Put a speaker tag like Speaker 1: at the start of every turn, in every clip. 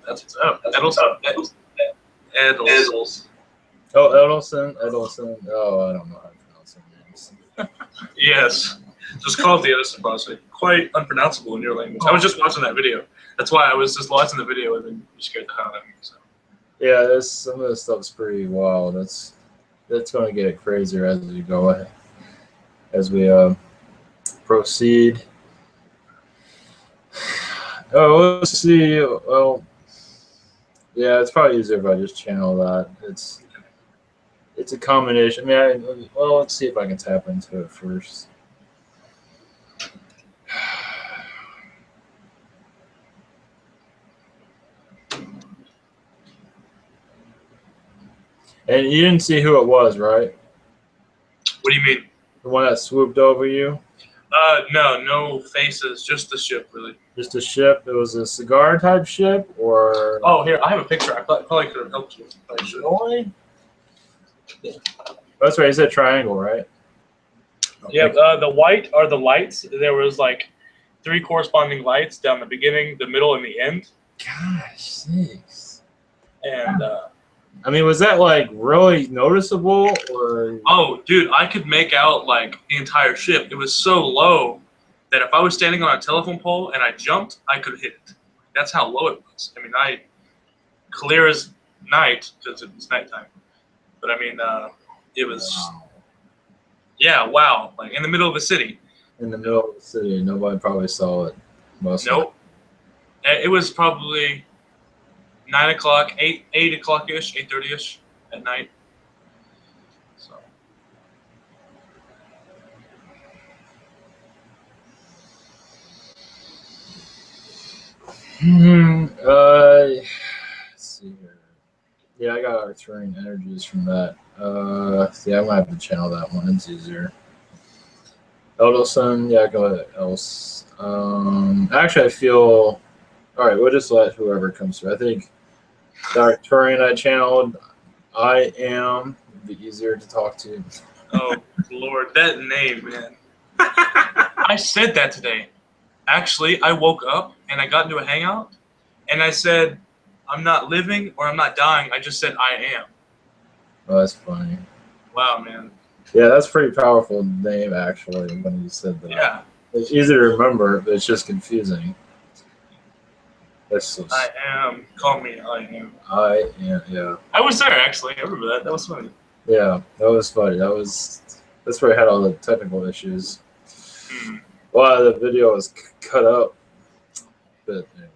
Speaker 1: That's what's up. Edelson.
Speaker 2: Oh, Edelson. Oh, I don't know how to pronounce their names.
Speaker 1: Yes. Just call it the Edison Project. Quite unpronounceable in your language. I was just watching that video. That's why I was just watching the video and then you scared the hell out of me. So.
Speaker 2: Yeah, some of this stuff's pretty wild. That's going to get crazier as we go, as we proceed. Oh, let's see. Well, yeah, it's probably easier if I just channel that. It's a combination. I mean, well, let's see if I can tap into it first. And you didn't see who it was, right?
Speaker 1: What do you mean?
Speaker 2: The one that swooped over you?
Speaker 1: No faces, just the ship, really.
Speaker 2: Just a ship? It was a cigar type ship, or?
Speaker 1: Oh, here, I have a picture. I probably could have helped you.
Speaker 2: Really? That's right. You said triangle, right?
Speaker 1: Yeah. The white are the lights. There was like 3 corresponding lights down the beginning, the middle, and the end.
Speaker 2: Gosh, sakes.
Speaker 1: And
Speaker 2: I mean, was that like really noticeable, or?
Speaker 1: Oh, dude, I could make out like the entire ship. It was so low that if I was standing on a telephone pole and I jumped, I could hit it. That's how low it was. I mean, clear as night because it was nighttime. But I mean, it was.
Speaker 2: Wow.
Speaker 1: Yeah, wow! Like in the middle of the city.
Speaker 2: In the middle of the city, nobody probably saw it.
Speaker 1: Nope. It was probably 9 o'clock, 8 o'clock ish, 8:30 ish at night. So.
Speaker 2: Let's see here. Yeah, I got Arcturian energies from that. Yeah, I might have to channel that one. It's easier. Edelson, yeah, go ahead. Else. Actually, I feel. All right, we'll just let whoever comes through. I think the Arcturian I channeled, I am. It'd be easier to talk to.
Speaker 1: Oh Lord, that name, man. I said that today. Actually, I woke up and I got into a hangout, and I said, "I'm not living or I'm not dying." I just said, "I am."
Speaker 2: Oh, that's funny.
Speaker 1: Wow, man.
Speaker 2: Yeah, that's a pretty powerful name, actually, when you said that.
Speaker 1: Yeah.
Speaker 2: It's easy to remember, but it's just confusing. That's
Speaker 1: I am. Call me I am.
Speaker 2: I am, yeah.
Speaker 1: I was there, actually. I remember that. That was funny.
Speaker 2: Yeah, that was funny. That's where I had all the technical issues. A lot of the video was cut up, but anyway.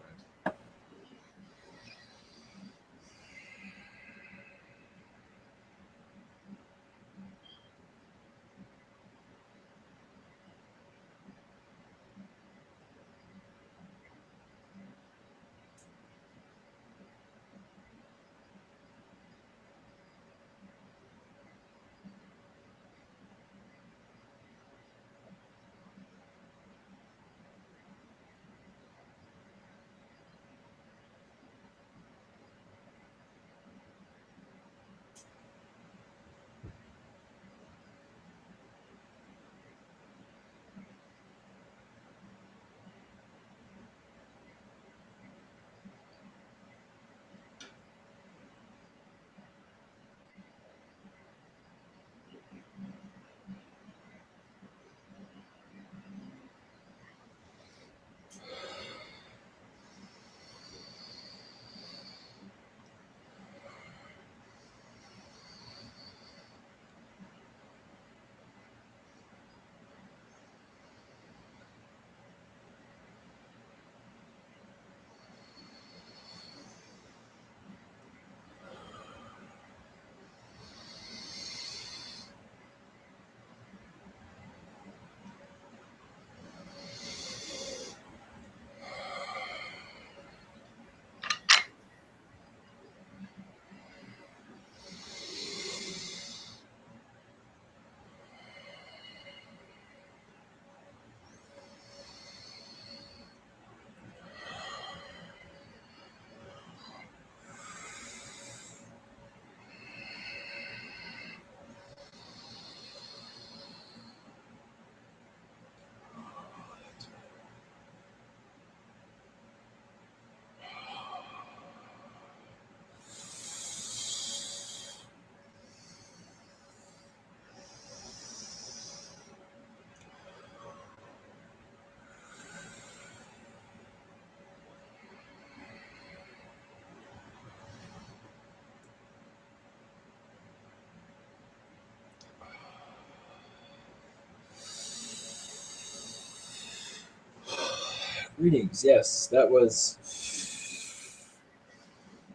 Speaker 2: Greetings. Yes, that was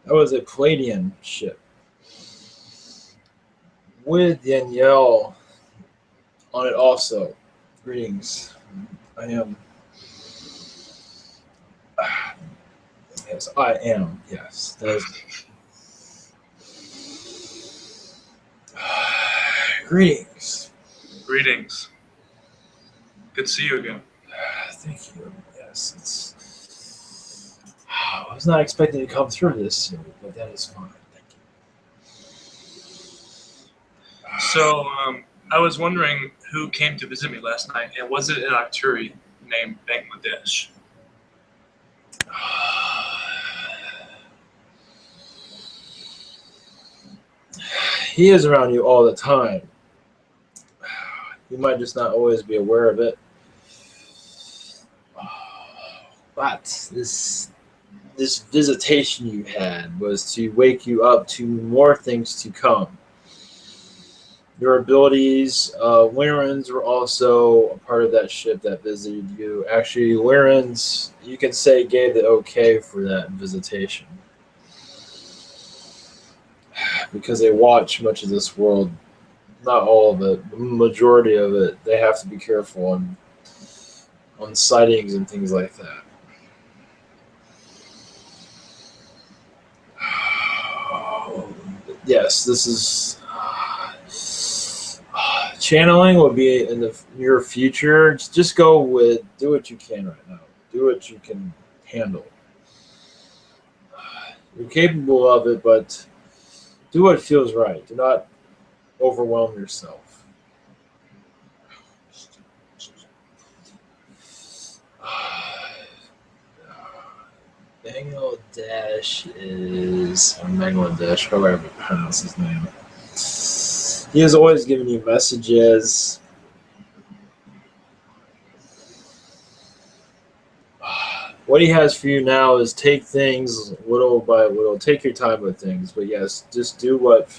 Speaker 2: a Palladian ship with Yahyel on it also. Greetings. I am. Yes, I am. Yes, that is. Greetings.
Speaker 1: Greetings. Good to see you again.
Speaker 2: Thank you. Yes, it's. I was not expecting to come through this soon, but that is fine. Thank you.
Speaker 1: So, I was wondering who came to visit me last night, and was it an Arcturian named Bangladesh?
Speaker 2: He is around you all the time. You might just not always be aware of it. But this visitation you had was to wake you up to more things to come. Your abilities, Lyrans were also a part of that ship that visited you. Actually, Lyrans, you can say, gave the okay for that visitation. Because they watch much of this world, not all of it, the majority of it, they have to be careful on sightings and things like that. Yes, this is channeling will be in the near future. Just do what you can right now. Do what you can handle. You're capable of it, but do what feels right. Do not overwhelm yourself. Bangladesh is or Bangladesh, however you pronounce his name. He has always given you messages. What he has for you now is take things little by little. Take your time with things, but yes, just do what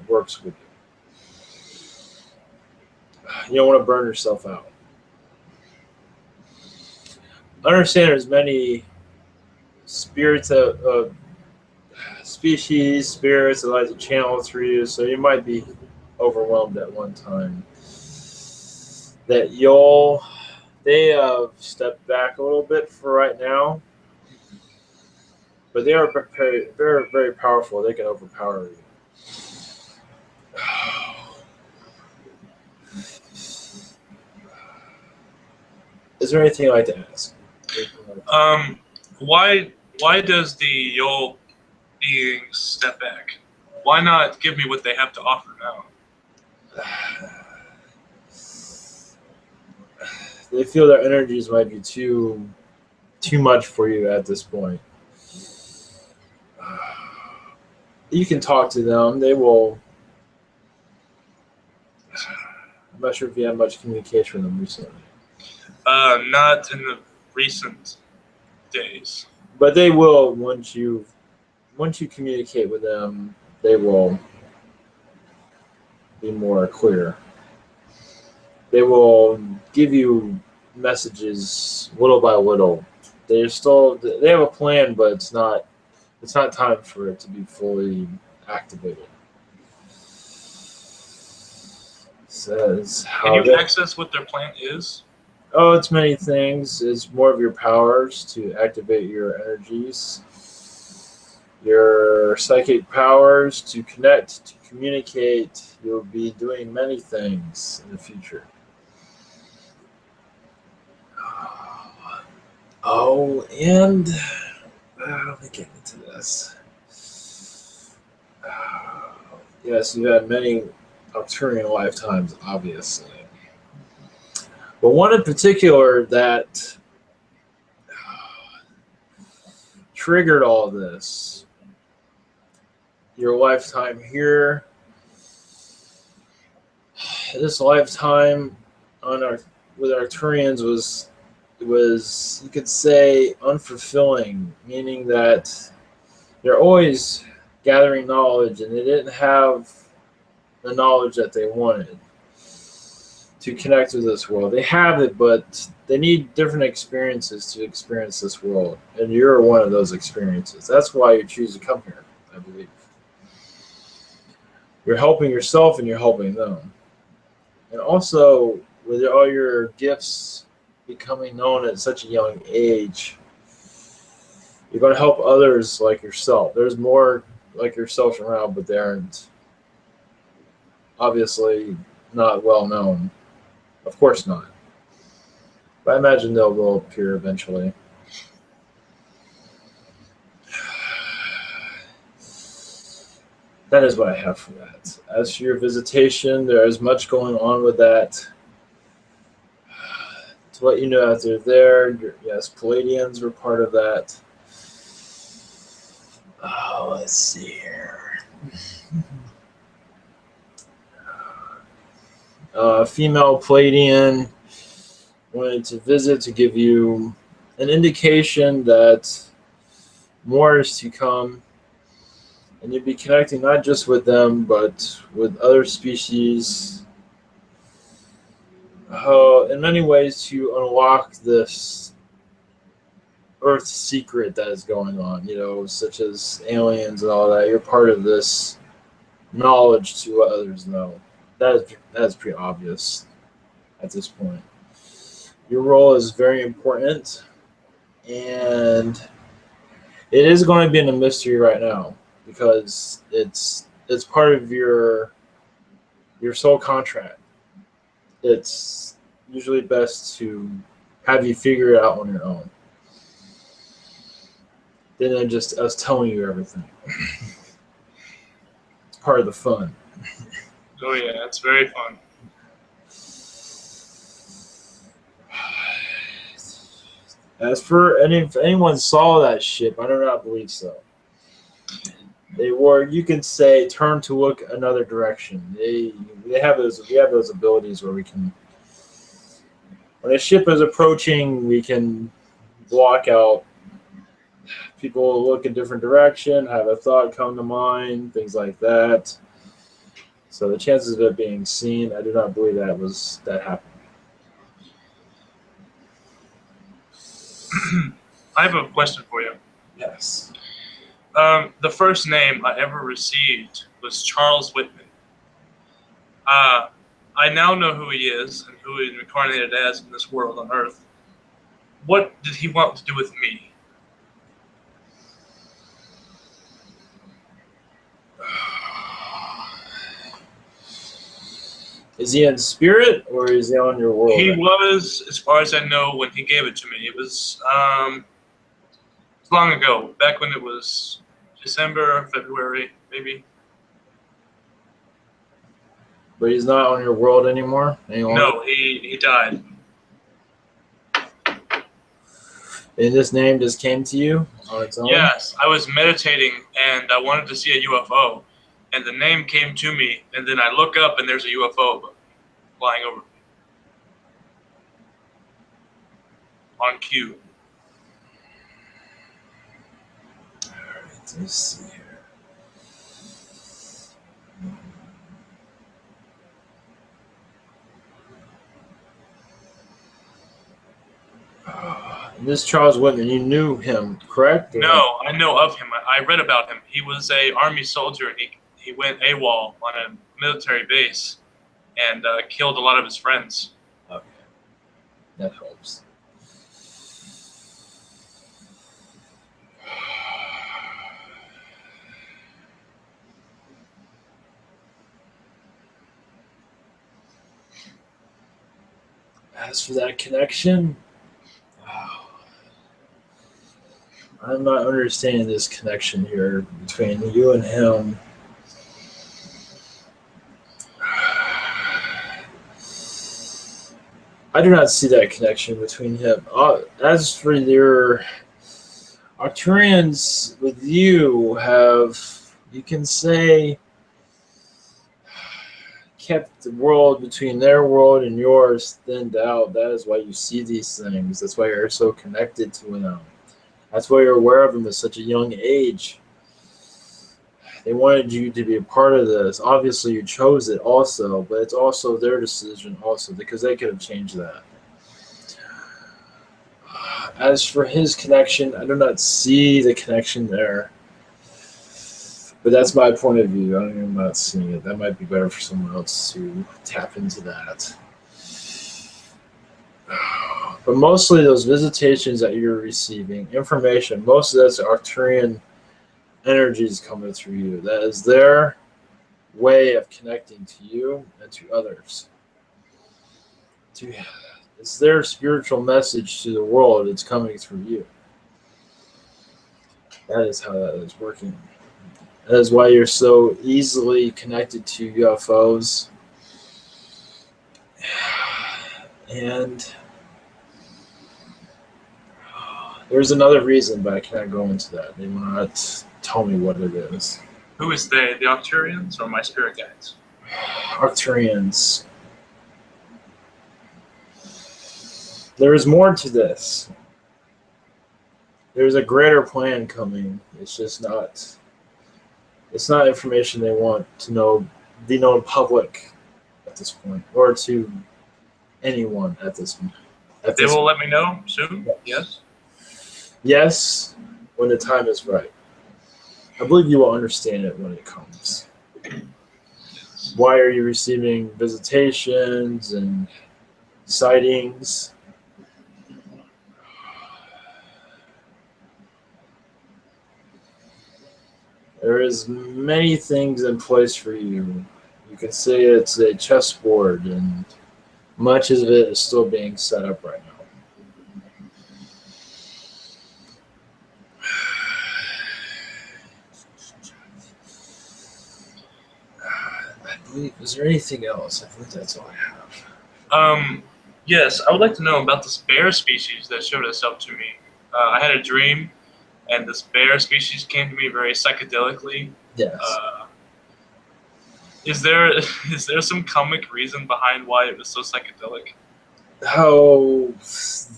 Speaker 2: works with you. You don't want to burn yourself out. Understand there's many spirits of spirits that like to channel through you, so you might be overwhelmed at one time. They have stepped back a little bit for right now, but they are prepared, very, very powerful. They can overpower you. Is there anything you'd like to ask?
Speaker 1: Why does the Yol being step back? Why not give me what they have to offer now?
Speaker 2: They feel their energies might be too much for you at this point. You can talk to them. They will. I'm not sure if you had much communication with them recently.
Speaker 1: Not in the recent days.
Speaker 2: But they will once you communicate with them. They will be more clear. They will give you messages little by little. They have a plan, but it's not time for it to be fully activated. Says how
Speaker 1: Can you access what their plan is?
Speaker 2: Oh, it's many things. It's more of your powers to activate your energies, your psychic powers to connect, to communicate. You'll be doing many things in the future. Oh, and let me get into this. Yes, you've had many Arcturian lifetimes, obviously. But one in particular that triggered all this, your lifetime here, this lifetime with Arcturians was you could say unfulfilling, meaning that they're always gathering knowledge and they didn't have the knowledge that they wanted. to connect with this world. They have it, but they need different experiences to experience this world. And you're one of those experiences. That's why you choose to come here, I believe. You're helping yourself and you're helping them. And also, with all your gifts becoming known at such a young age, you're going to help others like yourself. There's more like yourself around, but they aren't obviously not well known. Of course not. But I imagine they'll will appear eventually. That is what I have for that. As for your visitation, there is much going on with that. To let you know that they're there, yes, Palladians were part of that. Oh, let's see here. Female Palladian wanted to visit to give you an indication that more is to come. And you'd be connecting not just with them, but with other species. In many ways to unlock this Earth secret that is going on, such as aliens and all that. You're part of this knowledge to what others know. That is pretty obvious at this point. Your role is very important, and it is going to be in a mystery right now because it's part of your soul contract. It's usually best to have you figure it out on your own than just us telling you everything. It's part of the fun.
Speaker 1: Oh yeah, it's very fun.
Speaker 2: As for if anyone saw that ship, I do not believe so. They were, you can say, turn to look another direction. We have those abilities where we can, when a ship is approaching, we can block out. People will look a different direction, have a thought come to mind, things like that. So the chances of it being seen, I do not believe that happened.
Speaker 1: I have a question for you.
Speaker 2: Yes.
Speaker 1: The first name I ever received was Charles Whitman. I now know who he is and who he's incarnated as in this world on Earth. What did he want to do with me?
Speaker 2: Is he in spirit or is he on your world?
Speaker 1: He was, as far as I know, when he gave it to me. It was long ago, back when it was December, February, maybe.
Speaker 2: But he's not on your world anymore?
Speaker 1: No, he died.
Speaker 2: And this name just came to you on its own?
Speaker 1: Yes, I was meditating and I wanted to see a UFO. And the name came to me, and then I look up and there's a UFO flying over me. On cue.
Speaker 2: Alright, let's see here. This Charles Whitman, you knew him, correct?
Speaker 1: No, I know of him. I read about him. He was a army soldier, and he went AWOL on a military base and killed a lot of his friends.
Speaker 2: Okay, that helps. As for that connection, I'm not understanding this connection here between you and him. I do not see that connection between him. As for your Arcturians with you have, you can say, kept the world between their world and yours thinned out. That is why you see these things. That's why you're so connected to them. That's why you're aware of them at such a young age. They wanted you to be a part of this. Obviously, you chose it also, but it's also their decision also because they could have changed that. As for his connection, I do not see the connection there. But that's my point of view. I'm not seeing it. That might be better for someone else to tap into that. But mostly those visitations that you're receiving, information, most of that's Arcturian energies coming through you. That is their way of connecting to you and to others. It's their spiritual message to the world. It's coming through you. That is how that is working. That is why you're so easily connected to UFOs. And there's another reason, but I cannot go into that. They will not tell me what it is.
Speaker 1: Who is they? The Arcturians or my spirit guides?
Speaker 2: Arcturians. There is more to this. There's a greater plan coming. It's just not. It's not information they want to know, be known public at this point, or to anyone at this point.
Speaker 1: They will let me know soon. Yes.
Speaker 2: Yes, when the time is right. I believe you will understand it when it comes. Why are you receiving visitations and sightings? There is many things in place for you. You can say it's a chessboard, and much of it is still being set up right now. I believe. Is there anything else? I believe that's all I have.
Speaker 1: Yes, I would like to know about this bear species that showed itself to me. I had a dream, and this bear species came to me very psychedelically.
Speaker 2: Yes.
Speaker 1: Is there some comic reason behind why it was so psychedelic?
Speaker 2: Oh,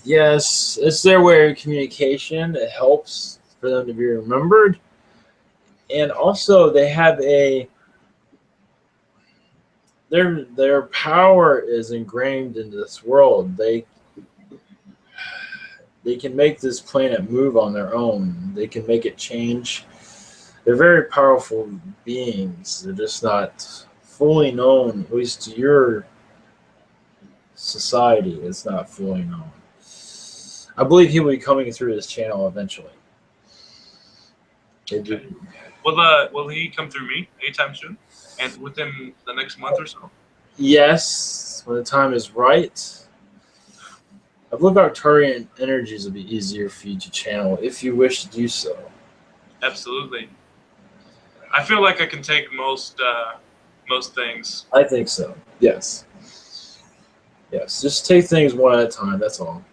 Speaker 2: yes. It's their way of communication. It helps for them to be remembered. And also, they have their power is ingrained into this world. They can make this planet move on their own. They can make it change. They're very powerful beings. They're just not fully known, at least to your society. It's not fully known. I believe he will be coming through this channel eventually.
Speaker 1: Okay. Will he come through me anytime soon? And within the next month or so?
Speaker 2: Yes, when the time is right. I believe Arcturian energies will be easier for you to channel if you wish to do so.
Speaker 1: Absolutely. I feel like I can take most things.
Speaker 2: I think so. Yes. Yes. Just take things one at a time. That's all.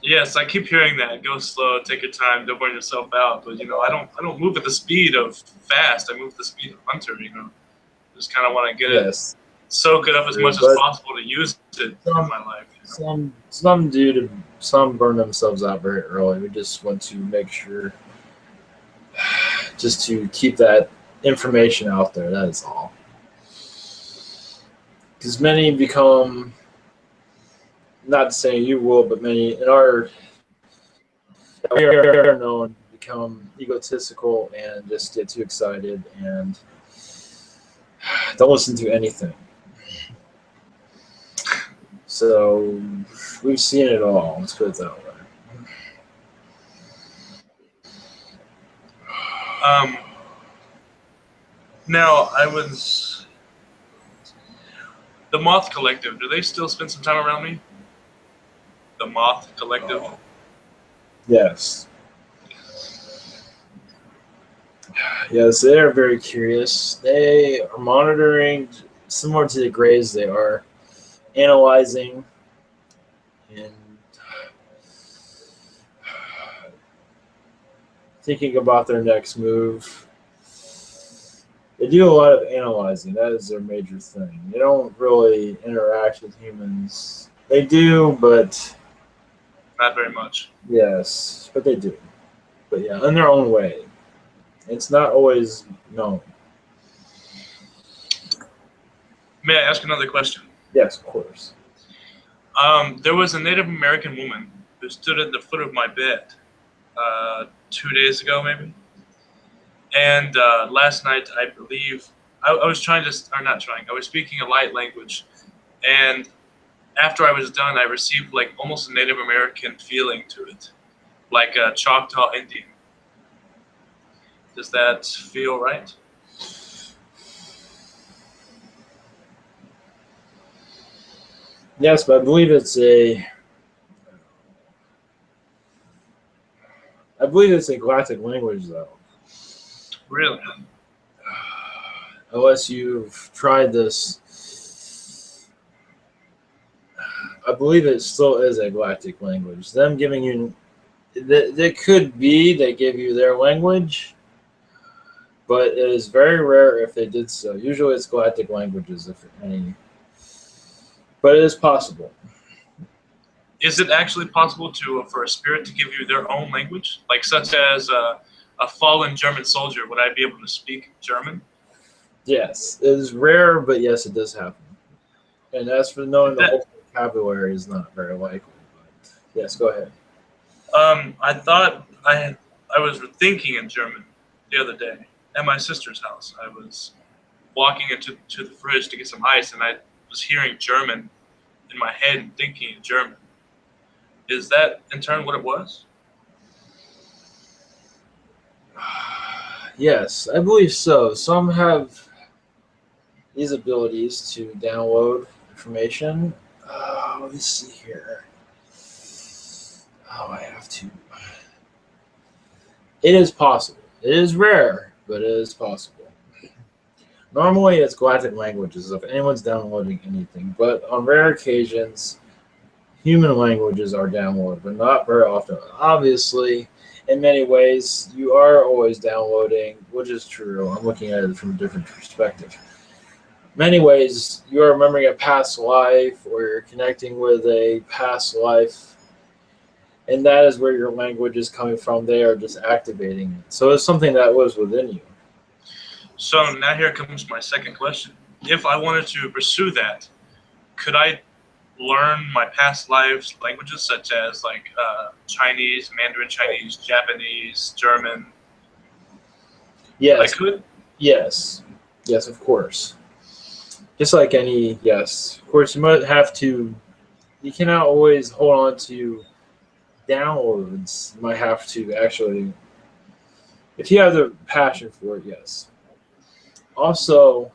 Speaker 1: Yes, I keep hearing that. Go slow, take your time, don't burn yourself out. But I don't move at the speed of fast. I move at the speed of hunter. Just kind of want to get it, soak it up as much as possible to use it in my life.
Speaker 2: Some burn themselves out very early. We just want to make sure, just to keep that information out there. That is all. Because many become, not saying you will, but many in our are known become egotistical and just get too excited and don't listen to anything. So we've seen it all. Let's put it that way.
Speaker 1: Now the Moth Collective. Do they still spend some time around me? The Moth Collective.
Speaker 2: Yes. Yes, they are very curious. They are monitoring, similar to the Greys, they are analyzing and thinking about their next move. They do a lot of analyzing. That is their major thing. They don't really interact with humans. They do, but
Speaker 1: not very much.
Speaker 2: Yes, but they do. But yeah, in their own way. It's not always known.
Speaker 1: May I ask another question?
Speaker 2: Yes, of course.
Speaker 1: There was a Native American woman who stood at the foot of my bed 2 days ago, maybe. And last night, I believe, I was trying to, or not trying, I was speaking a light language. And after I was done, I received like almost a Native American feeling to it, like a Choctaw Indian. Does that feel right?
Speaker 2: Yes, but I believe it's a. I believe it's a galactic language, though.
Speaker 1: Really?
Speaker 2: Unless you've tried this, I believe it still is a galactic language. Them giving you, that could be they give you their language, but it is very rare if they did so. Usually, it's galactic languages, if any. But it is possible.
Speaker 1: Is it actually possible for a spirit to give you their own language, like such as a fallen German soldier? Would I be able to speak German?
Speaker 2: Yes, it is rare, but yes, it does happen. And as for knowing the
Speaker 1: That,
Speaker 2: whole vocabulary is not very likely. But yes, go ahead.
Speaker 1: I thought I was thinking in German the other day at my sister's house. I was walking into the fridge to get some ice, and I was hearing German in my head and thinking in German. Is that in turn what it was?
Speaker 2: Yes, I believe so. Some have these abilities to download information. Let me see here. Oh, I have to. It is possible. It is rare, but it is possible. Normally, it's galactic languages if anyone's downloading anything, but on rare occasions, human languages are downloaded, but not very often. Obviously, in many ways, you are always downloading, which is true. I'm looking at it from a different perspective. Many ways, you are remembering a past life or you're connecting with a past life, and that is where your language is coming from. They are just activating it. So it's something that was within you.
Speaker 1: So now here comes my second question. If I wanted to pursue that, could I learn my past lives languages such as like Chinese, Mandarin Chinese, Japanese, German? I
Speaker 2: Yes,
Speaker 1: could.
Speaker 2: yes, yes, of course. Just like any, yes. Of course, you might have to, you cannot always hold on to downloads. You might have to actually, if you have the passion for it, yes. Also,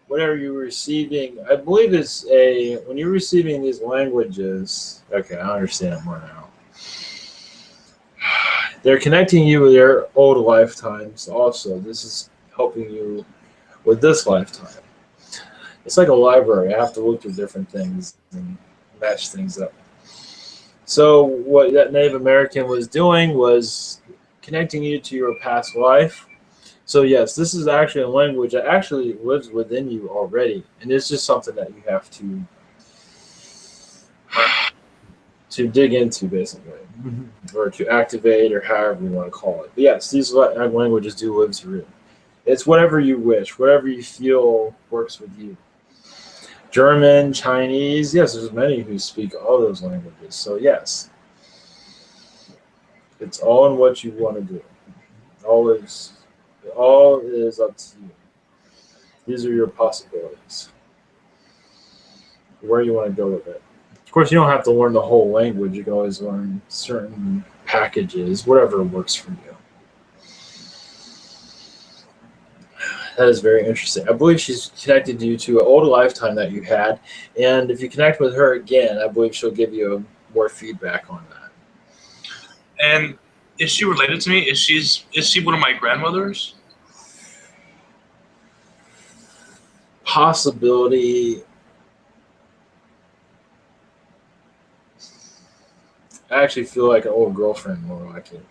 Speaker 2: whenever you're receiving, I believe it's when you're receiving these languages, okay, I understand it more now. They're connecting you with their old lifetimes also. This is helping you with this lifetime. It's like a library. I have to look through different things and match things up. So what that Native American was doing was connecting you to your past life. So yes, this is actually a language that actually lives within you already, and it's just something that you have to dig into, basically, or to activate, or however you want to call it. But yes, these languages do live through. It's whatever you wish, whatever you feel works with you. German, Chinese, yes, there's many who speak all those languages. So yes, it's all in what you want to do. Always, all is up to you. These are your possibilities. Where you want to go with it. Of course, you don't have to learn the whole language. You can always learn certain packages, whatever works for you. That is very interesting. I believe she's connected you to an old lifetime that you had, and if you connect with her again, I believe she'll give you more feedback on that.
Speaker 1: And is she related to me? Is she one of my grandmothers?
Speaker 2: Possibility. I actually feel like an old girlfriend more like it.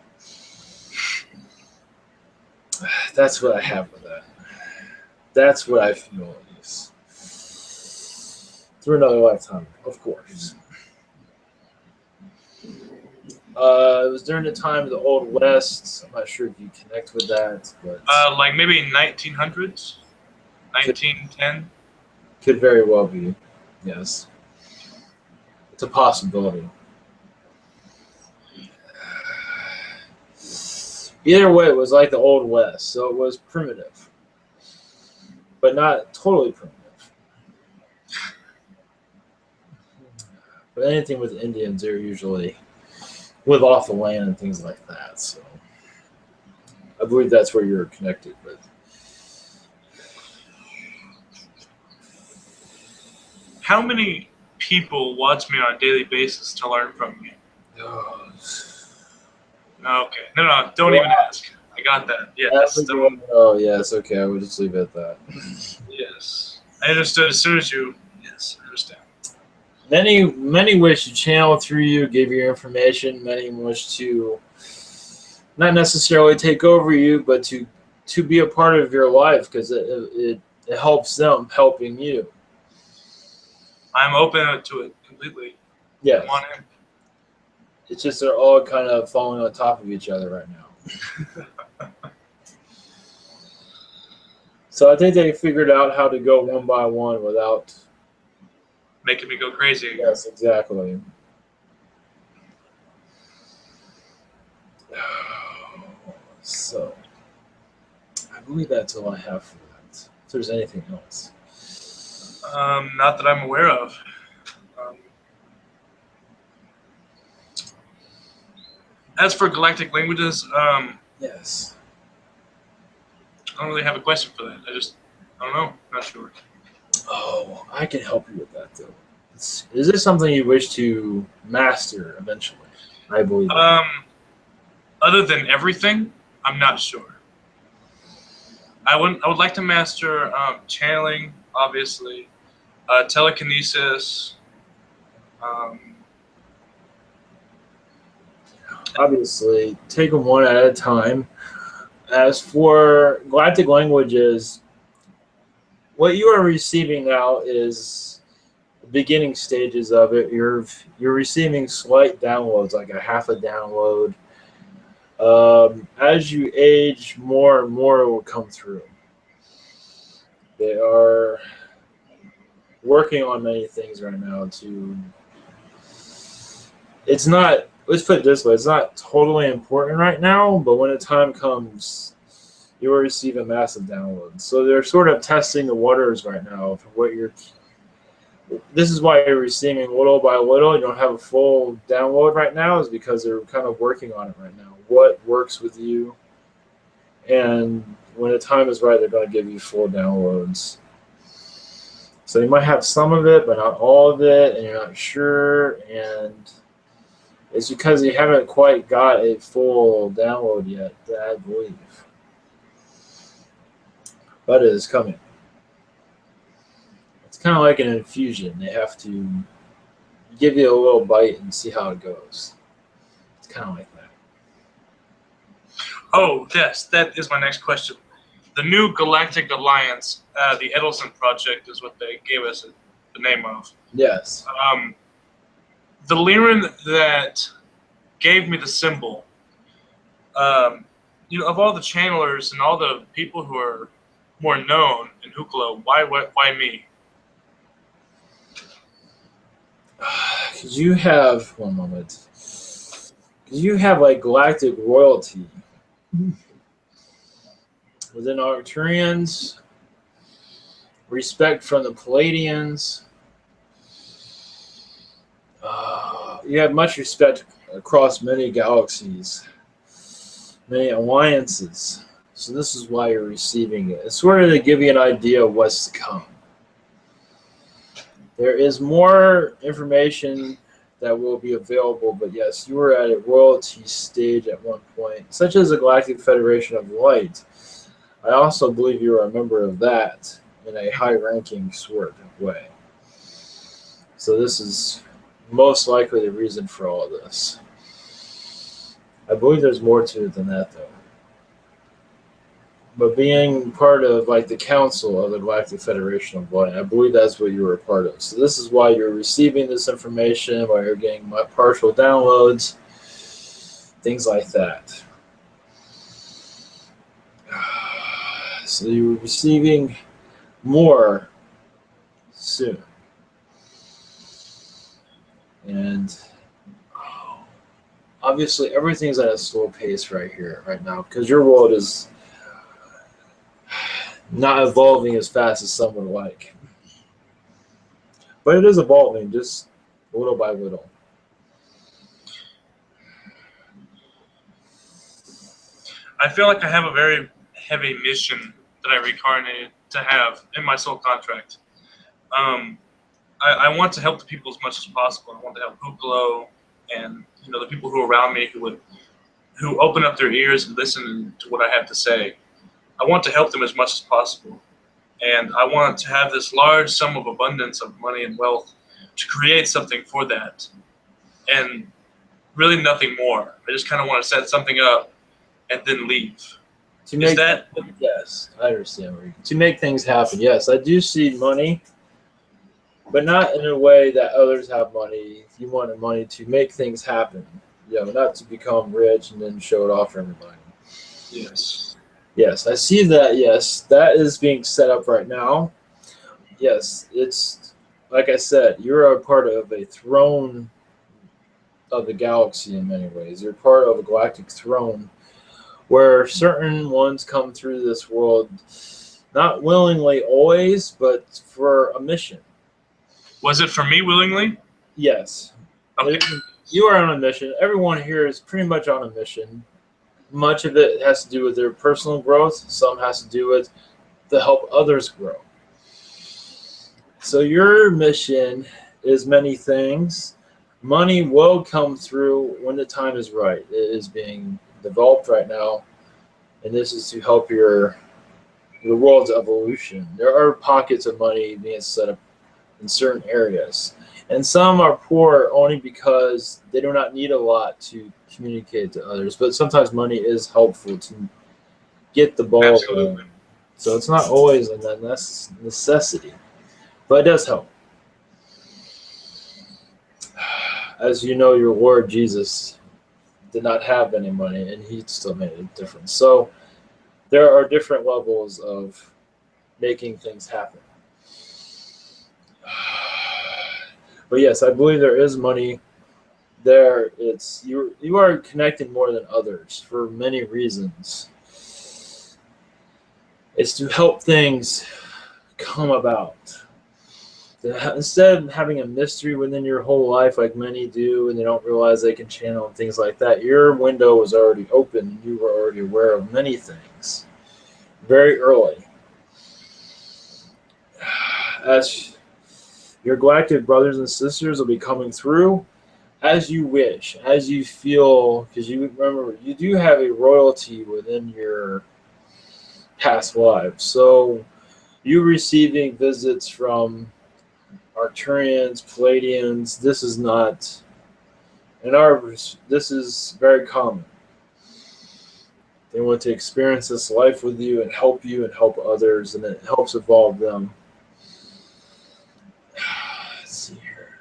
Speaker 2: That's what I have with that. That's what I feel at least. Through another lifetime, of course. It was during the time of the Old West. I'm not sure if you connect with that, but
Speaker 1: Like maybe 1900s,
Speaker 2: could,
Speaker 1: 1910.
Speaker 2: could very well be. Yes, it's a possibility. Either way, it was like the Old West, so it was primitive, but not totally primitive. But anything with Indians, they're usually live off the land and things like that. So I believe that's where you're connected with.
Speaker 1: How many people watch me on a daily basis to learn from me?
Speaker 2: Oh,
Speaker 1: Okay. No, don't even ask. I got that. Yes.
Speaker 2: oh yes, okay. I would just leave it at that.
Speaker 1: Yes. I understood as soon as you. Yes, I understand.
Speaker 2: Many wish to channel through you, give you information. Many wish to not necessarily take over you, but to be a part of your life because it helps them helping you.
Speaker 1: I'm open to it completely.
Speaker 2: Yes.
Speaker 1: Come on in.
Speaker 2: It's just they're all kind of falling on top of each other right now. So I think they figured out how to go one by one without
Speaker 1: Making me go crazy again.
Speaker 2: Yes, exactly. So I believe that's all I have for that. If there's anything else.
Speaker 1: Not that I'm aware of. As for galactic languages,
Speaker 2: Yes.
Speaker 1: I don't really have a question for that. I don't know. Not sure.
Speaker 2: Oh, I can help you with that though. Is this something you wish to master eventually? I believe.
Speaker 1: Other than everything, I'm not sure. I would like to master channeling, obviously, telekinesis.
Speaker 2: Obviously, take them one at a time. As for galactic languages, what you are receiving now is the beginning stages of it. You're receiving slight downloads, like a half a download. As you age, more and more will come through. They are working on many things right now to. It's not. Let's put it this way: it's not totally important right now, but when the time comes, you will receive a massive download. So they're sort of testing the waters right now for what you're. This is why you're receiving little by little. You don't have a full download right now, is because they're kind of working on it right now. What works with you, and when the time is right, they're going to give you full downloads. So you might have some of it, but not all of it, and you're not sure. And it's because you haven't quite got a full download yet, I believe. But it is coming. It's kind of like an infusion. They have to give you a little bite and see how it goes. It's kind of like that.
Speaker 1: Oh, yes, that is my next question. The new Galactic Alliance, the Edelson Project is what they gave us the name of.
Speaker 2: Yes.
Speaker 1: The Lyran that gave me the symbol, of all the channelers and all the people who are more known in Huklo, why me?
Speaker 2: Because you have, one moment, because you have like galactic royalty. Within Arcturians, respect from the Palladians. You have much respect across many galaxies, many alliances. So this is why you're receiving it. It's sort of to give you an idea of what's to come. There is more information that will be available, but yes, you were at a royalty stage at one point, such as the Galactic Federation of Light. I also believe you are a member of that in a high-ranking sort of way. So this is most likely the reason for all of this. I believe there's more to it than that, though. But being part of like the council of the Galactic Federation of Light, I believe that's what you were a part of. So this is why you're receiving this information, why you're getting my partial downloads. things like that. So you're receiving more soon. And obviously everything's at a slow pace right now, because your world is not evolving as fast as some would like. But it is evolving, just little by little.
Speaker 1: I feel like I have a very heavy mission that I reincarnated to have in my soul contract. I want to help the people as much as possible. I want to help Hooplo and the people who are around me who open up their ears and listen to what I have to say. I want to help them as much as possible. And I want to have this large sum of abundance of money and wealth to create something for that. And really nothing more. I just kind of want to set something up and then leave.
Speaker 2: Yes, I understand. To make things happen, yes, I do see money, but not in a way that others have money. If you wanted money to make things happen, not to become rich and then show it off for everybody.
Speaker 1: Yes.
Speaker 2: Yes, I see that. Yes, that is being set up right now. Yes, it's like I said, you're a part of a throne of the galaxy in many ways. You're part of a galactic throne where certain ones come through this world, not willingly always, but for a mission.
Speaker 1: Was it for me willingly?
Speaker 2: Yes.
Speaker 1: Okay.
Speaker 2: You are on a mission. Everyone here is pretty much on a mission. Much of it has to do with their personal growth. Some has to do with to help others grow. So your mission is many things. Money will come through when the time is right. It is being developed right now, and this is to help your world's evolution. There are pockets of money being set up in certain areas, and some are poor only because they do not need a lot to communicate to others. But sometimes money is helpful to get the ball rolling. So it's not always a necessity, but it does help. As you know, your Lord Jesus did not have any money, and he still made a difference. So there are different levels of making things happen. But yes, I believe there is money there. It's you are connected more than others for many reasons. It's to help things come about. Instead of having a mystery within your whole life like many do, and they don't realize they can channel and things like that, your window was already open and you were already aware of many things very early. As your galactic brothers and sisters will be coming through as you wish, as you feel, because you remember you do have a royalty within your past lives. So you receiving visits from Arcturians, Palladians, this is not this is very common. They want to experience this life with you and help others, and it helps evolve them. Let's see here.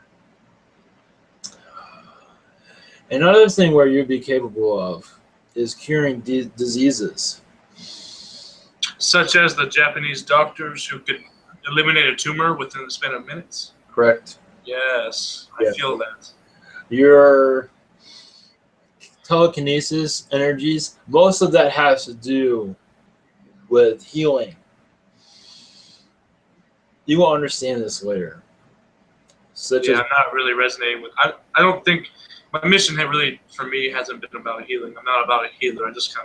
Speaker 2: Another thing where you'd be capable of is curing diseases.
Speaker 1: Such as the Japanese doctors who could eliminate a tumor within the span of minutes?
Speaker 2: Correct.
Speaker 1: Yes, I feel that.
Speaker 2: Your telekinesis energies, most of that has to do with healing. You will understand this later.
Speaker 1: I'm not really resonating with. I don't think my mission for me hasn't been about healing. I'm not about a healer. I just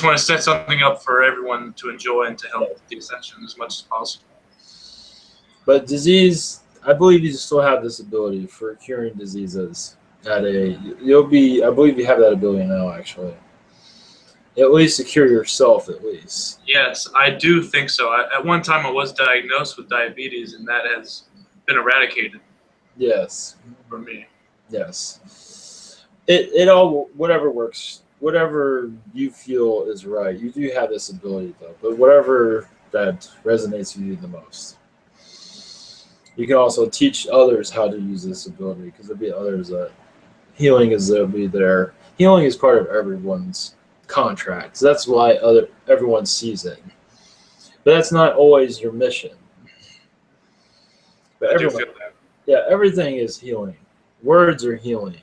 Speaker 1: want to set something up for everyone to enjoy and to help the ascension as much as possible.
Speaker 2: But disease, I believe you still have this ability for curing diseases. I believe you have that ability now, actually. At least to cure yourself, at least.
Speaker 1: Yes, I do think so. At one time, I was diagnosed with diabetes, and that has been eradicated.
Speaker 2: Yes.
Speaker 1: For me.
Speaker 2: Yes. It all, whatever works, whatever you feel is right. You do have this ability, though, but whatever that resonates with you the most. You can also teach others how to use this ability, because there'll be others that healing is they'll be there Healing is part of everyone's contracts. That's why everyone sees it. But that's not always your mission. But
Speaker 1: I do
Speaker 2: everyone,
Speaker 1: feel that.
Speaker 2: yeah, everything is healing. Words are healing.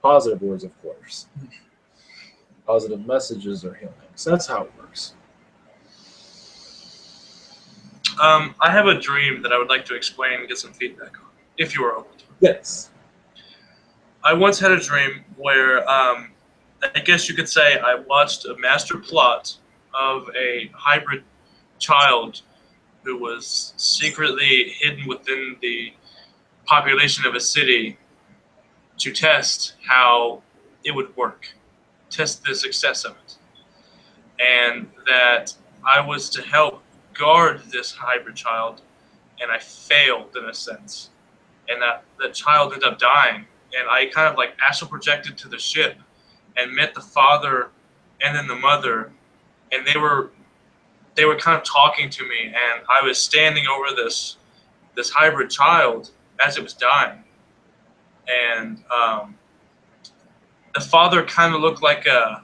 Speaker 2: Positive words, of course. Positive messages are healing. So that's how it works.
Speaker 1: I have a dream that I would like to explain and get some feedback on, if you are open to it.
Speaker 2: Yes.
Speaker 1: I once had a dream where I guess you could say I watched a master plot of a hybrid child who was secretly hidden within the population of a city to test how it would work, test the success of it. And that I was to help guard this hybrid child, and I failed in a sense. And that the child ended up dying. And I kind of like astral projected to the ship and met the father and then the mother, and they were kind of talking to me, and I was standing over this hybrid child as it was dying, and the father kind of looked like a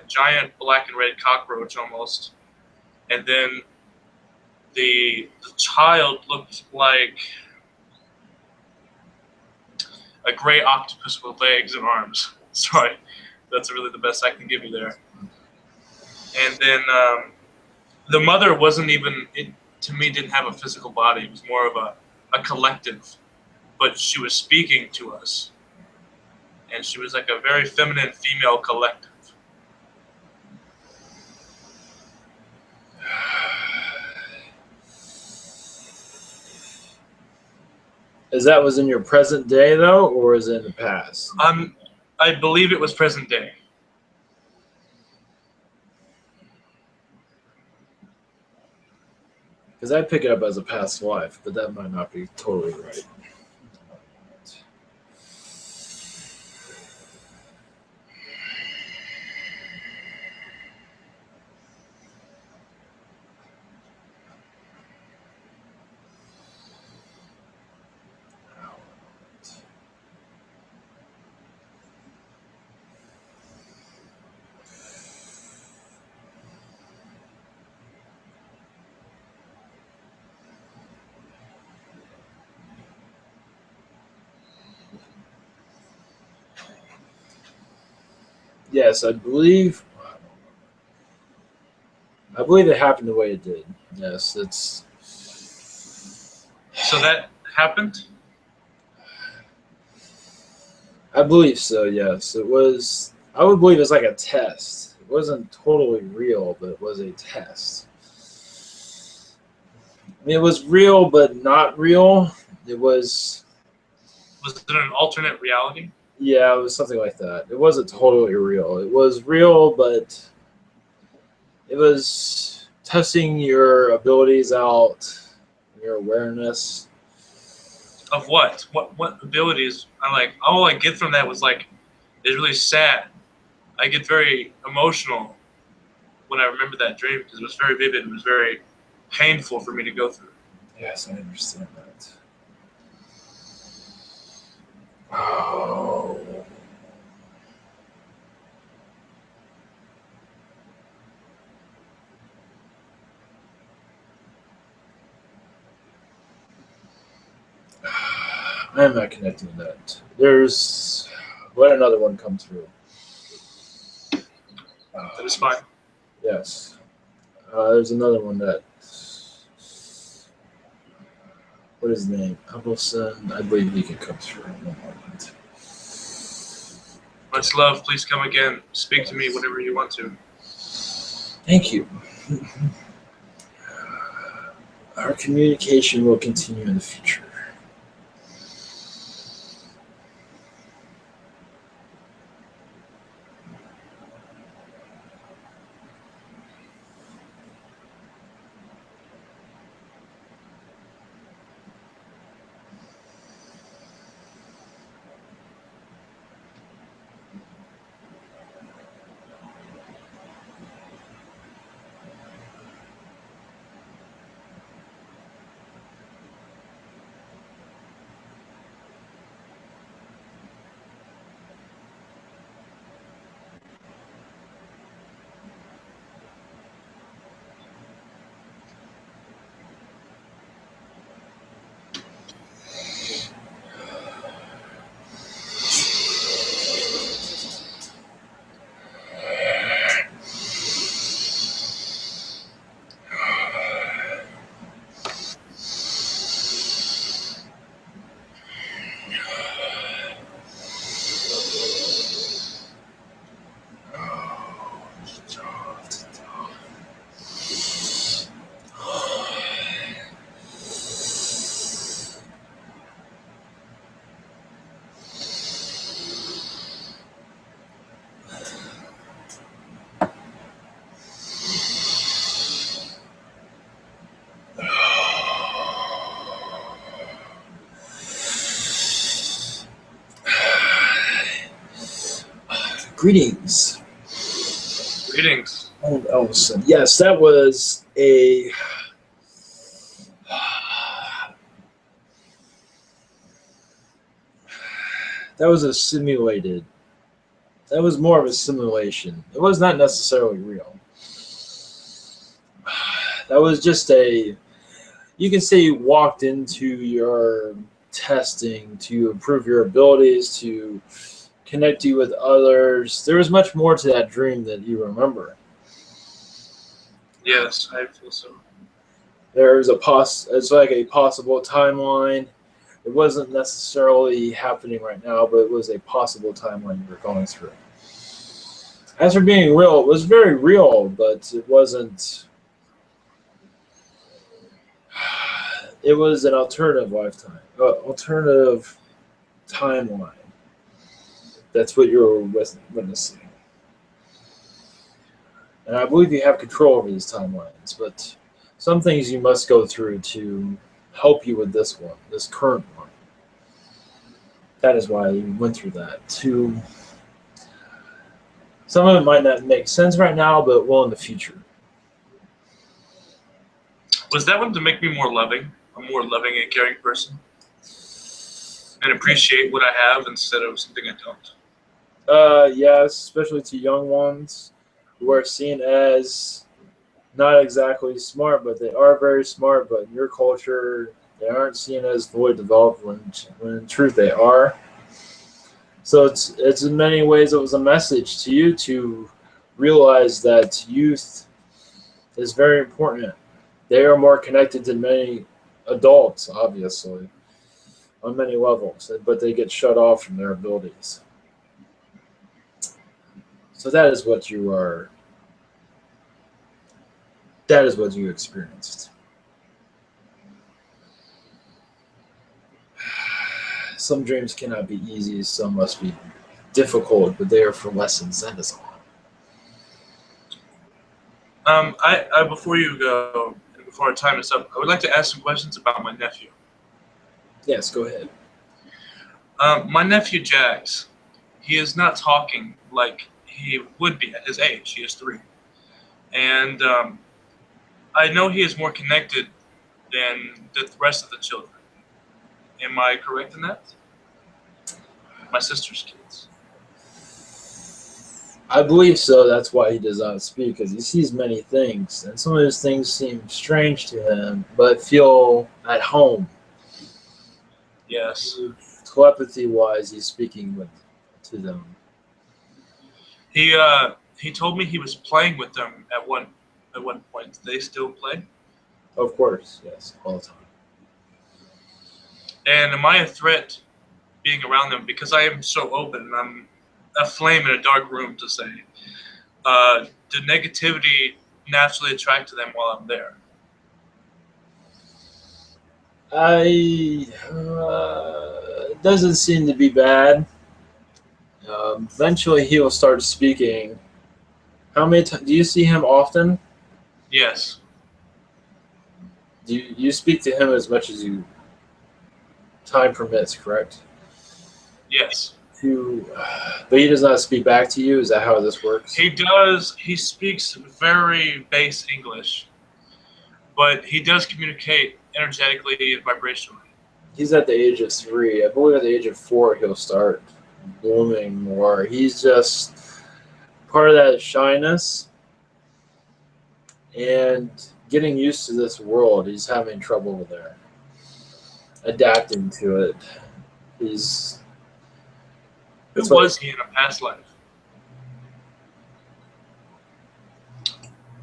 Speaker 1: giant black and red cockroach almost, and then the child looked like a gray octopus with legs and arms. Sorry, that's really the best I can give you there. And then the mother wasn't even, it, to me, didn't have a physical body. It was more of a collective, but she was speaking to us. And she was like a very feminine female collective.
Speaker 2: Is that was in your present day though, or is it in the past?
Speaker 1: I believe it was present day.
Speaker 2: Because I pick it up as a past life, but that might not be totally right. Yes, I believe it happened the way it did. Yes, it's.
Speaker 1: So that happened?
Speaker 2: I believe so. Yes, it was. I would believe it's like a test. It wasn't totally real, but it was a test. I mean, it was real, but not real. It was.
Speaker 1: Was it an alternate reality?
Speaker 2: Yeah, it was something like that. It wasn't totally real. It was real, but it was testing your abilities out, your awareness.
Speaker 1: Of what? What abilities? I like all I get from that was like it's really sad. I get very emotional when I remember that dream because it was very vivid. It was very painful for me to go through.
Speaker 2: Yes, I understand that. Oh. I am not connecting that. There's. Let another one come through.
Speaker 1: That is fine.
Speaker 2: Yes. There's another one that. What is his name? Hubbleson. I believe he can come through. 1 moment.
Speaker 1: Much love. Please come again. Speak to me whenever you want to.
Speaker 2: Thank you. Our communication will continue in the future. Greetings.
Speaker 1: Greetings.
Speaker 2: Oh, Ellison. Yes, that was a. That was a simulated. That was more of a simulation. It was not necessarily real. That was just a. You can say you walked into your testing to improve your abilities, to connect you with others. There was much more to that dream that you remember.
Speaker 1: Yes, I feel so.
Speaker 2: There's it's like a possible timeline. It wasn't necessarily happening right now, but it was a possible timeline you were going through. As for being real, it was very real, but it wasn't. It was an alternative lifetime, alternative timeline. That's what you're witnessing. And I believe you have control over these timelines, but some things you must go through to help you with this one, this current one. That is why you went through that. Some of it might not make sense right now, but will in the future.
Speaker 1: Was that one to make me more loving? A more loving and caring person? And appreciate what I have instead of something I don't?
Speaker 2: Yes, especially to young ones who are seen as not exactly smart, but they are very smart. But in your culture, they aren't seen as fully developed when in truth they are. So it's in many ways it was a message to you to realize that youth is very important. They are more connected to many adults, obviously, on many levels, but they get shut off from their abilities. So that is what you are. That is what you experienced. Some dreams cannot be easy, some must be difficult, but they are for lessons, that is all.
Speaker 1: I before you go, and before our time is up, I would like to ask some questions about my nephew.
Speaker 2: Yes, go ahead.
Speaker 1: My nephew Jax, he is not talking like he would be at his age. He is 3. And I know he is more connected than the rest of the children. Am I correct in that? My sister's kids.
Speaker 2: I believe so. That's why he does not speak, because he sees many things, and some of those things seem strange to him, but feel at home.
Speaker 1: Yes.
Speaker 2: Telepathy-wise, he's speaking to them.
Speaker 1: He told me he was playing with them at one point. Do they still play?
Speaker 2: Of course, yes, all the time.
Speaker 1: And am I a threat being around them because I am so open and I'm a flame in a dark room to say? Did negativity naturally attract to them while I'm there?
Speaker 2: It doesn't seem to be bad. Eventually, he will start speaking. How many times do you see him often?
Speaker 1: Yes.
Speaker 2: Do you speak to him as much as you time permits? Correct.
Speaker 1: Yes.
Speaker 2: But he does not speak back to you. Is that how this works?
Speaker 1: He does. He speaks very base English, but he does communicate energetically and vibrationally.
Speaker 2: He's at the age of 3. I believe at the age of 4 he'll start blooming more. He's just part of that shyness and getting used to this world. He's having trouble with there, adapting to it.
Speaker 1: Who was he in a past life?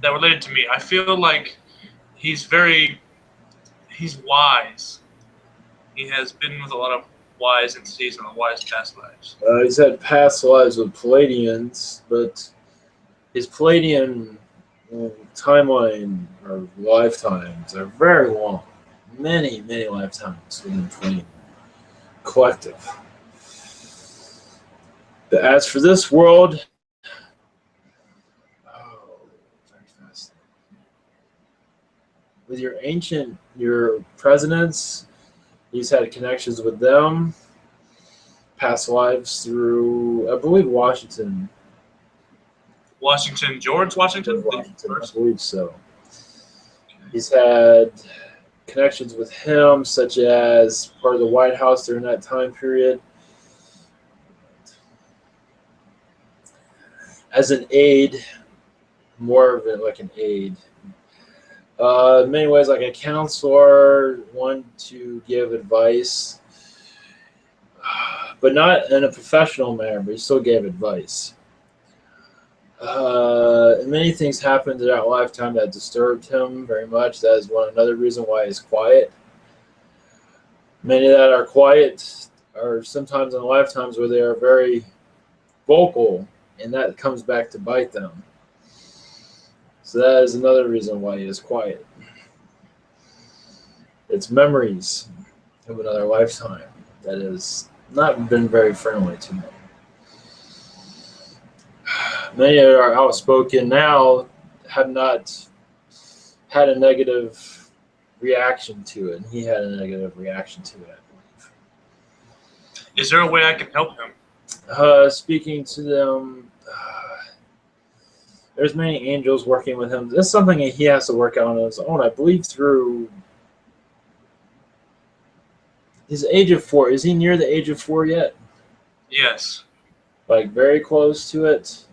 Speaker 1: That related to me. I feel like he's wise. He has been with a lot of wise entities and wise past lives.
Speaker 2: He's had past lives with Palladians, but his Palladian timeline or lifetimes are very long. Many, many lifetimes within 20 collective. But as for this world, very fast. With your presidents, he's had connections with them, past lives through, I believe, Washington
Speaker 1: Washington, George Washington?
Speaker 2: George Washington, I believe so. He's had connections with him, such as part of the White House during that time period. As an aide, more of it like an aide. In many ways, like a counselor, one to give advice, but not in a professional manner, but he still gave advice. And many things happened in that lifetime that disturbed him very much. That is another reason why he's quiet. Many that are quiet are sometimes in lifetimes where they are very vocal, and that comes back to bite them. So that is another reason why he is quiet. It's memories of another lifetime that has not been very friendly to him. Many that are outspoken now have not had a negative reaction to it, and he had a negative reaction to it, I believe.
Speaker 1: Is there a way I can help him?
Speaker 2: Speaking to them, there's many angels working with him. This is something that he has to work out on his own. I believe through his age of 4. Is he near the age of 4 yet?
Speaker 1: Yes.
Speaker 2: Like very close to it?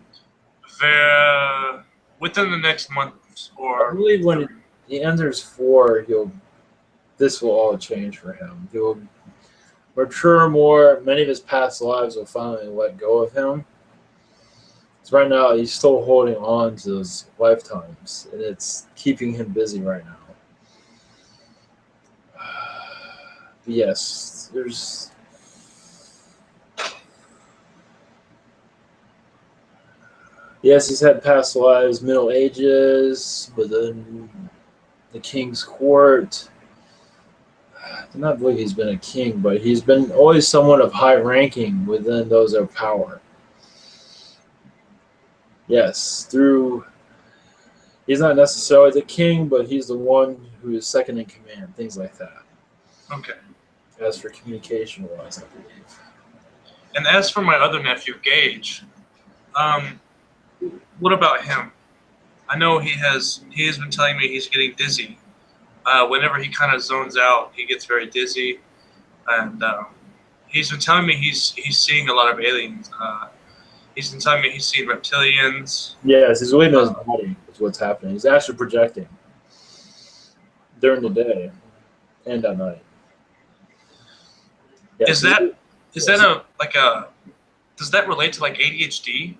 Speaker 1: Within the next month or...
Speaker 2: I believe when he enters 4, this will all change for him. He'll mature more. Many of his past lives will finally let go of him. So right now, he's still holding on to those lifetimes, and it's keeping him busy right now. But yes, there's... Yes, he's had past lives, Middle Ages, within the King's Court. I do not believe he's been a king, but he's been always someone of high ranking within those of power. Yes, he's not necessarily the king, but he's the one who is second in command, things like that.
Speaker 1: Okay.
Speaker 2: As for communication-wise, I believe.
Speaker 1: And as for my other nephew, Gage, what about him? I know he has been telling me he's getting dizzy. Whenever he kind of zones out, he gets very dizzy, and he's been telling me he's seeing a lot of aliens. He's been telling me he's seeing reptilians.
Speaker 2: Yes, he's leaving his body is what's happening. He's actually projecting during the day and at night. Yes,
Speaker 1: Does that relate to like ADHD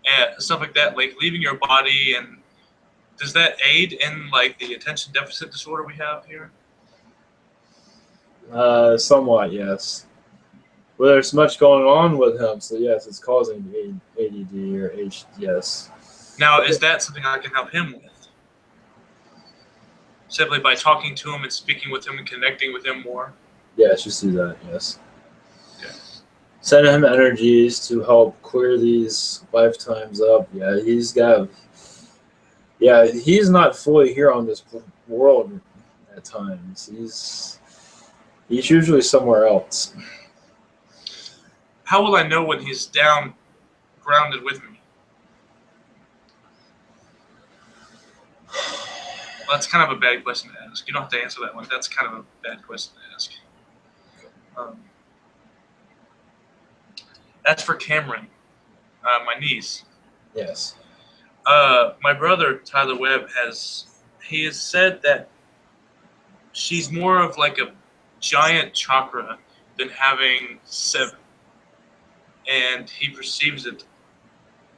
Speaker 1: and stuff like that, like leaving your body, and does that aid in like the attention deficit disorder we have here?
Speaker 2: Somewhat, yes. Well, there's much going on with him, so yes, it's causing ADD or yes.
Speaker 1: Now, is that something I can help him with? Simply by talking to him and speaking with him and connecting with him more?
Speaker 2: Yes, just do that, yes.
Speaker 1: Okay.
Speaker 2: Send him energies to help clear these lifetimes up. Yeah, he's not fully here on this world at times. He's usually somewhere else.
Speaker 1: How will I know when he's down, grounded with me? Well, that's kind of a bad question to ask. You don't have to answer that one. That's kind of a bad question to ask. As for Cameron, my niece.
Speaker 2: Yes.
Speaker 1: My brother, Tyler Webb, has said that she's more of like a giant chakra than having 7. And he perceives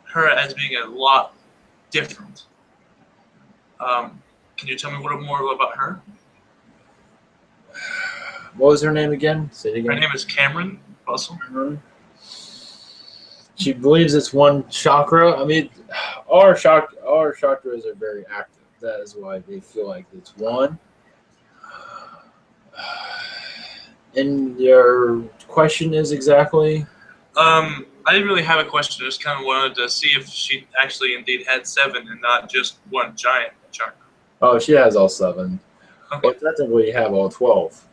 Speaker 1: her as being a lot different. Can you tell me a little more about her?
Speaker 2: What was her name again? Say it again.
Speaker 1: Her name is Cameron Russell.
Speaker 2: She believes it's one chakra. I mean, our chakras are very active. That is why they feel like it's one. And your question is exactly?
Speaker 1: I didn't really have a question. I just kind of wanted to see if she actually indeed had 7 and not just one giant chakra.
Speaker 2: Oh, she has all 7.
Speaker 1: Okay.
Speaker 2: Well, technically, you have all 12.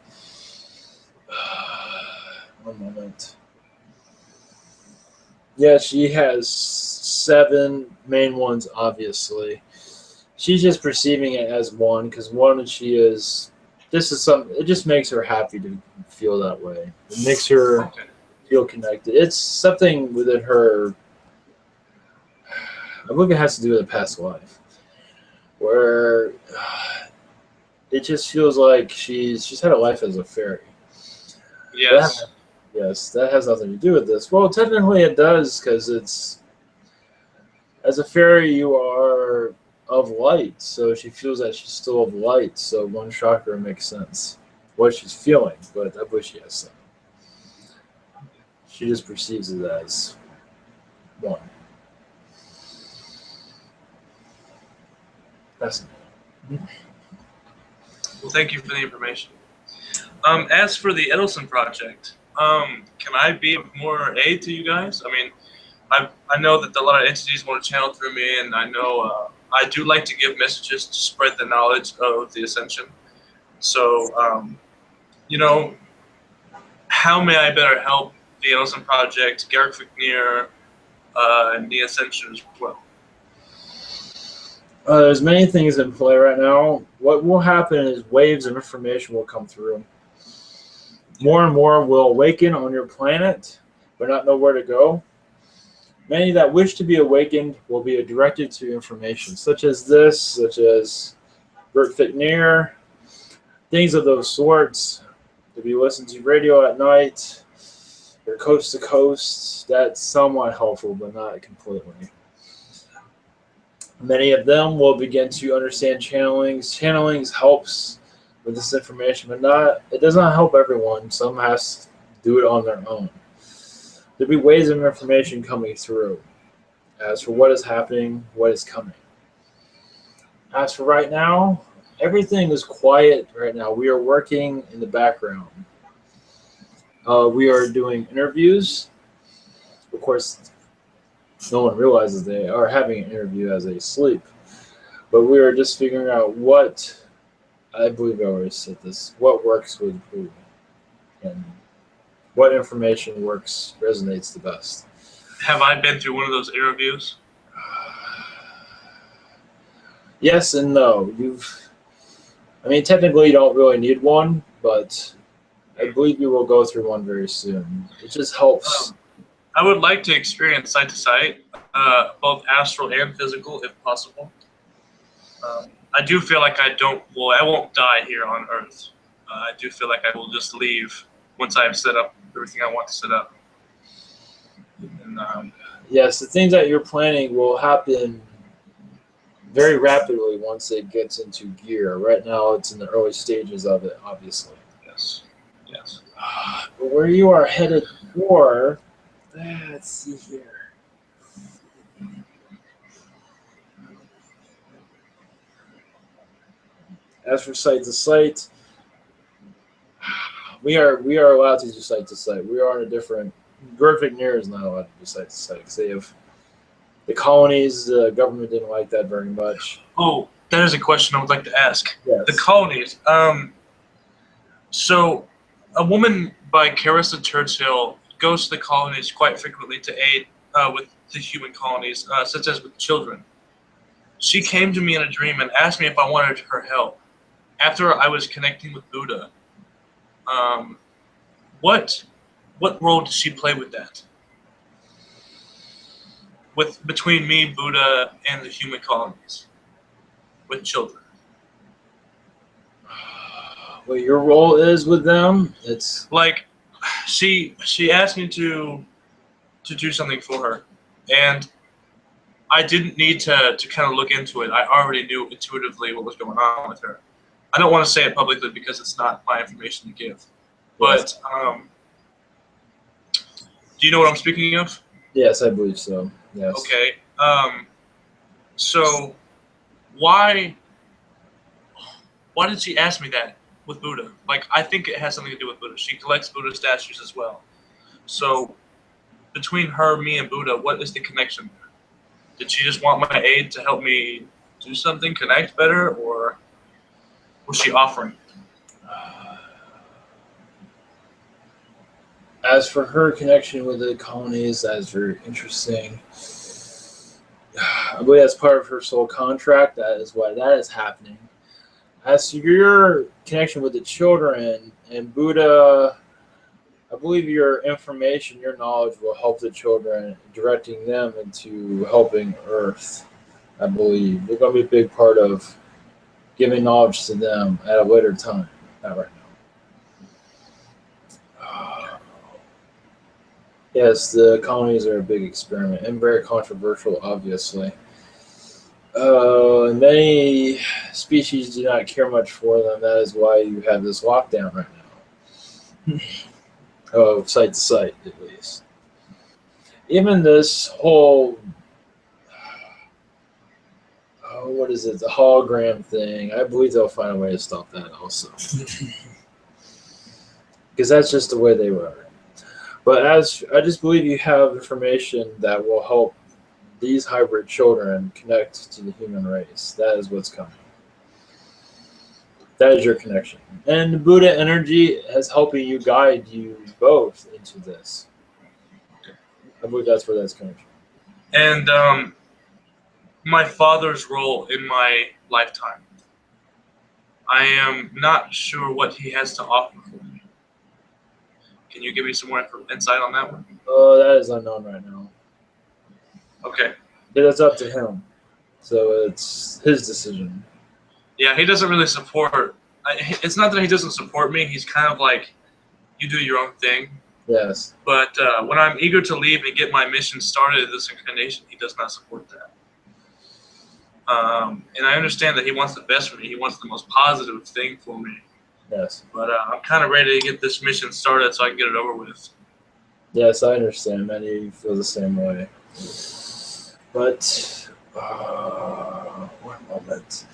Speaker 2: One moment. Yeah, she has 7 main ones, obviously. She's just perceiving it as one because one, she is. This is something. It just makes her happy to feel that way. It makes her
Speaker 1: Okay.
Speaker 2: feel connected. It's something within her. I believe it has to do with a past life, where it just feels like she's had a life as a fairy. That
Speaker 1: Yes.
Speaker 2: yes, that has nothing to do with this. Well, technically it does because it's as a fairy you are of light, so she feels that she's still of light. So one chakra makes sense. What she's feeling, but I believe she has some. She just perceives it as one. That's
Speaker 1: Well, thank you for the information. As for the Edelson project, can I be of more aid to you guys? I mean, I know that a lot of entities want to channel through me, and I know I do like to give messages to spread the knowledge of the Ascension. So, you know, how may I better help the Edelson project, Garrick McNear, and the Ascension as well?
Speaker 2: there's many things in play right now. What will happen is waves of information will come through. More and more will awaken on your planet, but not know where to go. Many that wish to be awakened will be directed to information such as this, such as Bert Fitneer, things of those sorts. To be listening to radio at night, or coast to coast, that's somewhat helpful, but not completely. Many of them will begin to understand channelings. Channelings helps with this information, but not it does not help everyone. Some has to do it on their own. There'll be ways of information coming through as for what is happening, what is coming. As for right now, everything is quiet right now. We are working in the background. We are doing interviews. Of course, no one realizes they are having an interview as they sleep. But we are just figuring out what, I believe I already said this, what works with who and what information works, resonates the best.
Speaker 1: Have I been through one of those interviews?
Speaker 2: Yes and no. I mean, technically you don't really need one, but I believe you will go through one very soon. It just helps.
Speaker 1: I would like to experience sight to sight, both astral and physical, if possible. I do feel like I won't die here on Earth. I do feel like I will just leave once I have set up everything I want to set up. And,
Speaker 2: Yes, the things that you're planning will happen very rapidly once it gets into gear. Right now, it's in the early stages of it, obviously.
Speaker 1: yes, yes.
Speaker 2: But where you are headed for, let's see here. As for site to site, we are allowed to do site to site. We are on a different. Perfect Near is not allowed to do site to site because they have the colonies. The government didn't like that very much.
Speaker 1: Oh, that is a question I would like to ask.
Speaker 2: Yes.
Speaker 1: The colonies. So, a woman by Carissa Churchill goes to the colonies quite frequently to aid with the human colonies, such as with children. She came to me in a dream and asked me if I wanted her help. After I was connecting with Buddha, um, what role does she play with that? With between me, Buddha, and the human colonies with children.
Speaker 2: What your role is with them? It's
Speaker 1: Like, she asked me to do something for her, and I didn't need to kind of look into it. I already knew intuitively what was going on with her. I don't want to say it publicly because it's not my information to give. But do you know what I'm speaking of?
Speaker 2: yes, I believe so. Yes.
Speaker 1: Okay. So why did she ask me that with Buddha? Like, I think it has something to do with Buddha. She collects Buddha statues as well. So between her, me, and Buddha, what is the connection there? Did she just want my aid to help me do something, connect better, or was she offering?
Speaker 2: As for her connection with the colonies, that is very interesting. I believe that's part of her soul contract. That is why that is happening. As to your connection with the children and Buddha, I believe your information, your knowledge will help the children, directing them into helping Earth. I believe they're going to be a big part of giving knowledge to them at a later time, not right now. Yes, the colonies are a big experiment and very controversial, obviously. Many species do not care much for them. That is why you have this lockdown right now. Oh, site to site, at least. Even this whole, what is it, the hologram thing, I believe they'll find a way to stop that also. Because that's just the way they were. But as I just believe you have information that will help these hybrid children connect to the human race. That is what's coming. That is your connection. And the Buddha energy is helping you guide you both into this. I believe that's where that's coming from.
Speaker 1: And my father's role in my lifetime. I am not sure what he has to offer for me. Can you give me some more insight on that one?
Speaker 2: That is unknown right now.
Speaker 1: Okay.
Speaker 2: Yeah, that's up to him. So it's his decision.
Speaker 1: Yeah, he doesn't really support. It's not that he doesn't support me. He's kind of like, you do your own thing.
Speaker 2: Yes.
Speaker 1: But when I'm eager to leave and get my mission started in this incarnation, he does not support that. And I understand that he wants the best for me. He wants the most positive thing for me.
Speaker 2: Yes.
Speaker 1: But I'm kind of ready to get this mission started so I can get it over with.
Speaker 2: Yes, I understand. Many feel the same way. But, one moment.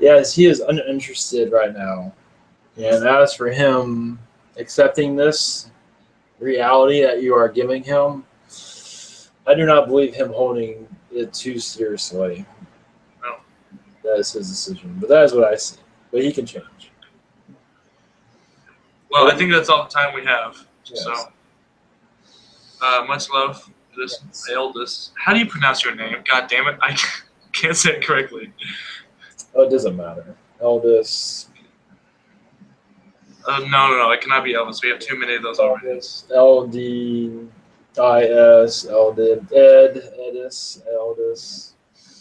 Speaker 2: Yes, he is uninterested right now. And as for him accepting this reality that you are giving him, I do not believe him holding it too seriously.
Speaker 1: No.
Speaker 2: That is his decision. But that is what I see. But he can change.
Speaker 1: Well, I think that's all the time we have.
Speaker 2: Yes.
Speaker 1: So, much love to this eldest. How do you pronounce your name? God damn it, I can't say it correctly.
Speaker 2: Oh, it doesn't matter. Eldest.
Speaker 1: No, it cannot be Elvis. We have too many of those already.
Speaker 2: L-D-I-S, Edis, eldest.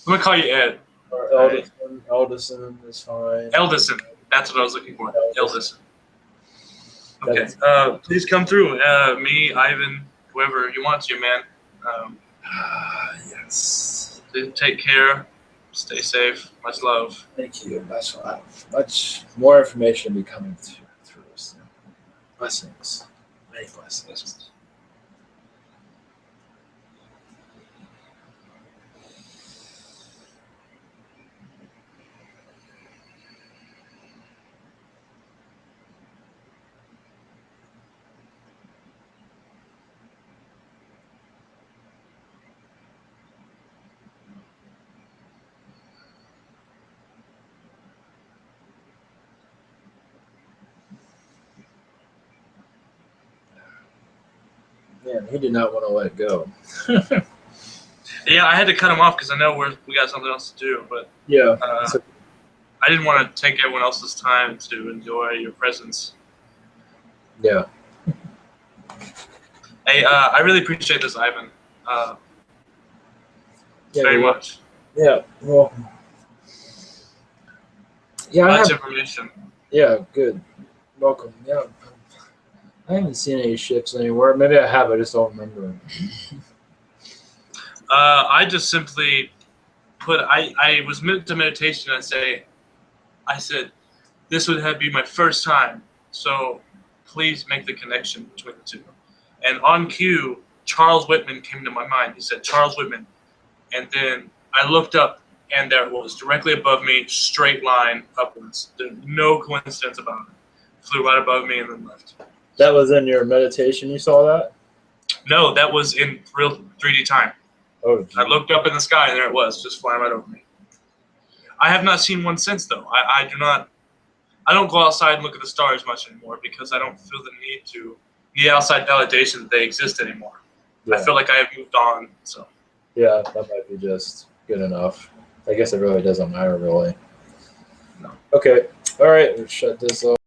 Speaker 1: I'm going to call you Ed.
Speaker 2: Or Eldison. Eldison is fine.
Speaker 1: Eldison. That's what I was looking for. Eldison. Okay.
Speaker 2: That's-
Speaker 1: Please come through. Me, Ivan, whoever you want to, man.
Speaker 2: Yes.
Speaker 1: Please take care. Stay safe. Much love.
Speaker 2: Thank you. Much more information will be coming through us. Blessings. Many blessings. Man, he did not want to let go.
Speaker 1: Yeah, I had to cut him off because I know we got something else to do. But
Speaker 2: Yeah.
Speaker 1: I didn't want to take everyone else's time to enjoy your presence.
Speaker 2: Yeah.
Speaker 1: Hey, I really appreciate this, Ivan. Very much.
Speaker 2: Yeah. Well. Yeah.
Speaker 1: Much information.
Speaker 2: Yeah. Good. Welcome. Yeah. I haven't seen any ships anywhere. Maybe I have. I just don't remember them.
Speaker 1: I just simply put. I was to meditation. I said, this would be my first time. So please make the connection between the two. And on cue, Charles Whitman came to my mind. He said, Charles Whitman. And then I looked up, and there it was, directly above me, straight line upwards. There's no coincidence about it. Flew right above me and then left.
Speaker 2: That was in your meditation. You saw that?
Speaker 1: No, that was in real 3D time.
Speaker 2: Oh. Geez.
Speaker 1: I looked up in the sky, and there it was, just flying right over me. I have not seen one since, though. I don't go outside and look at the stars much anymore because I don't feel the need to. need outside validation that they exist anymore.
Speaker 2: Yeah.
Speaker 1: I feel like I have moved on. So
Speaker 2: Yeah, that might be just good enough. I guess it really doesn't matter, really.
Speaker 1: No.
Speaker 2: Okay. All right. We'll shut this off.